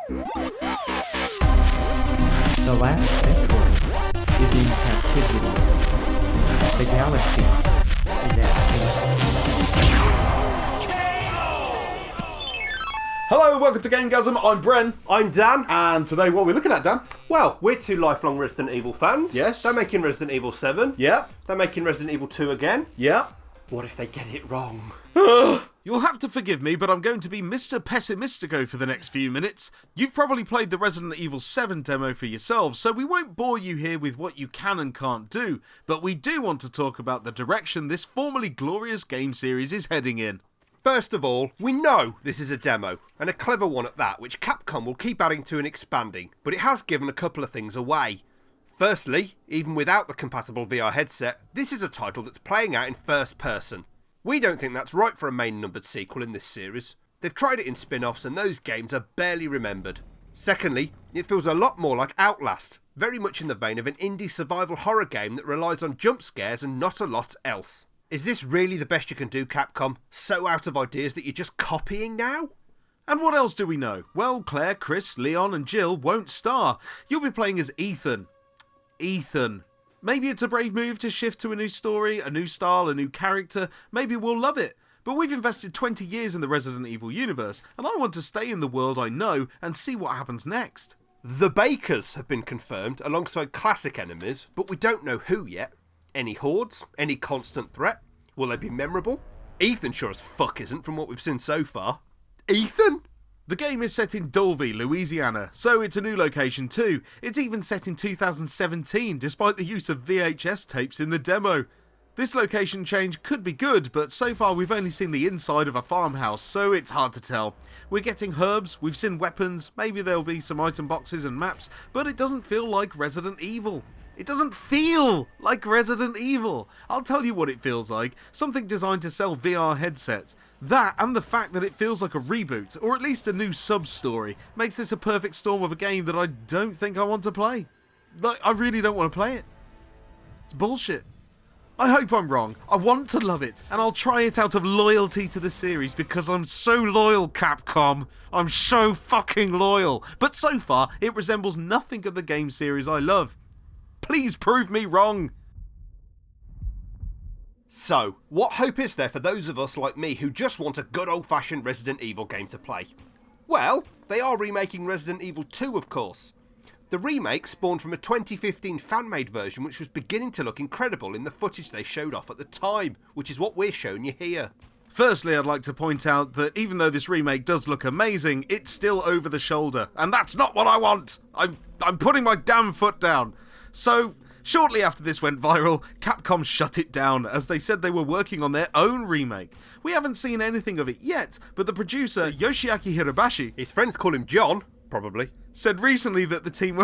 The last network is in captivity. The galaxy is at peace. Hello, welcome to GameGazm. I'm Bren. I'm Dan. And today, what are we looking at, Dan? Well, we're two lifelong Resident Evil fans. Yes. They're making Resident Evil 7. Yeah. They're making Resident Evil 2 again. Yeah. What if they get it wrong? You'll have to forgive me, but I'm going to be Mr. Pessimistico for the next few minutes. You've probably played the Resident Evil 7 demo for yourselves, so we won't bore you here with what you can and can't do, but we do want to talk about the direction this formerly glorious game series is heading in. First of all, we know this is a demo, and a clever one at that, which Capcom will keep adding to and expanding, but it has given a couple of things away. Firstly, even without the compatible VR headset, this is a title that's playing out in first person. We don't think that's right for a main numbered sequel in this series. They've tried it in spin-offs and those games are barely remembered. Secondly, it feels a lot more like Outlast, very much in the vein of an indie survival horror game that relies on jump scares and not a lot else. Is this really the best you can do, Capcom? So out of ideas that you're just copying now? And what else do we know? Well, Claire, Chris, Leon and Jill won't star. You'll be playing as Ethan. Maybe it's a brave move to shift to a new story, a new style, a new character. Maybe we'll love it. But we've invested 20 years in the Resident Evil universe, and I want to stay in the world I know and see what happens next. The Bakers have been confirmed alongside classic enemies, but we don't know who yet. Any hordes? Any constant threat? Will they be memorable? Ethan sure as fuck isn't from what we've seen so far. Ethan? The game is set in Dulvey, Louisiana, so it's a new location too. It's even set in 2017, despite the use of VHS tapes in the demo. This location change could be good, but so far we've only seen the inside of a farmhouse, so it's hard to tell. We're getting herbs, we've seen weapons, maybe there'll be some item boxes and maps, but it doesn't feel like Resident Evil. It doesn't feel like Resident Evil. I'll tell you what it feels like. Something designed to sell VR headsets. That and the fact that it feels like a reboot, or at least a new sub-story, makes this a perfect storm of a game that I don't think I want to play. Like, I really don't want to play it. It's bullshit. I hope I'm wrong. I want to love it, and I'll try it out of loyalty to the series because I'm so loyal, Capcom. I'm so fucking loyal. But so far, it resembles nothing of the game series I love. Please prove me wrong. So, what hope is there for those of us like me who just want a good old-fashioned Resident Evil game to play? Well, they are remaking Resident Evil 2, of course. The remake spawned from a 2015 fan-made version which was beginning to look incredible in the footage they showed off at the time, which is what we're showing you here. Firstly, I'd like to point out that even though this remake does look amazing, it's still over the shoulder, and that's not what I want! I'm putting my damn foot down. So, shortly after this went viral, Capcom shut it down as they said they were working on their own remake. We haven't seen anything of it yet, but the producer, Yoshiaki Hirabashi, his friends call him John, probably, said recently that the team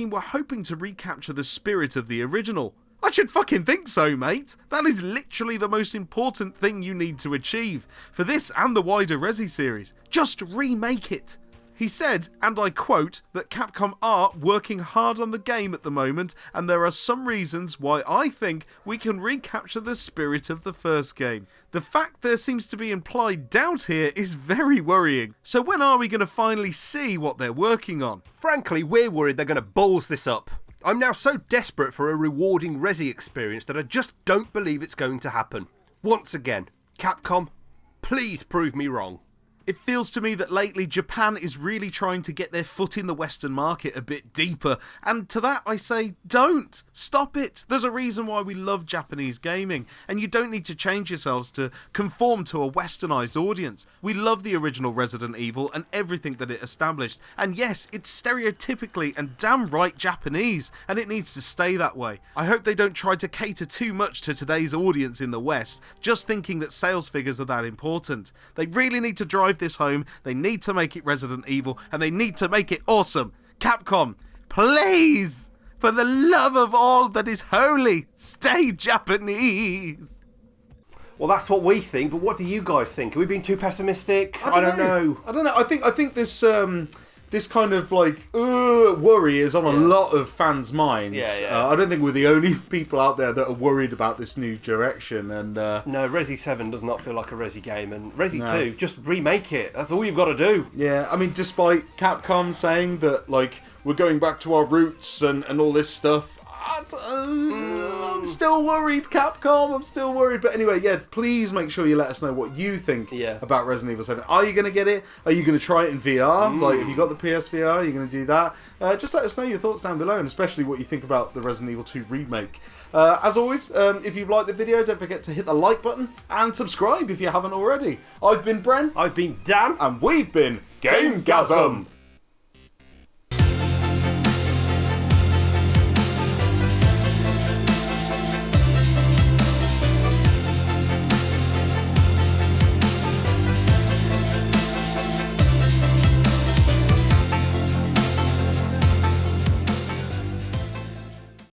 were hoping to recapture the spirit of the original. I should fucking think so, mate. That is literally the most important thing you need to achieve for this and the wider Resi series. Just remake it. He said, and I quote, that Capcom are working hard on the game at the moment, and there are some reasons why I think we can recapture the spirit of the first game. The fact there seems to be implied doubt here is very worrying. So when are we going to finally see what they're working on? Frankly, we're worried they're going to balls this up. I'm now so desperate for a rewarding Resi experience that I just don't believe it's going to happen. Once again, Capcom, please prove me wrong. It feels to me that lately Japan is really trying to get their foot in the Western market a bit deeper, and to that I say, don't! Stop it! There's a reason why we love Japanese gaming, and you don't need to change yourselves to conform to a westernised audience. We love the original Resident Evil and everything that it established, and yes, it's stereotypically and damn right Japanese, and it needs to stay that way. I hope they don't try to cater too much to today's audience in the West, just thinking that sales figures are that important. They really need to drive this home, they need to make it Resident Evil, and they need to make it awesome. Capcom, please, for the love of all that is holy, stay Japanese. Well, that's what we think, but what do you guys think? Are we being too pessimistic? I don't know. I think this this kind of like worry is on a lot of fans' minds. I don't think we're the only people out there that are worried about this new direction. And no, Resi 7 does not feel like a Resi game, and Resi 2, just remake it. That's all you've got to do. Yeah, I mean, despite Capcom saying that like we're going back to our roots and all this stuff. I'm still worried, Capcom. I'm still worried. But anyway, yeah, please make sure you let us know what you think about Resident Evil 7. Are you going to get it? Are you going to try it in VR? Like, if you got the PSVR, are you going to do that? Just let us know your thoughts down below, and especially what you think about the Resident Evil 2 remake. As always, if you've liked the video, don't forget to hit the like button and subscribe if you haven't already. I've been Bren. I've been Dan. And we've been GameGazm.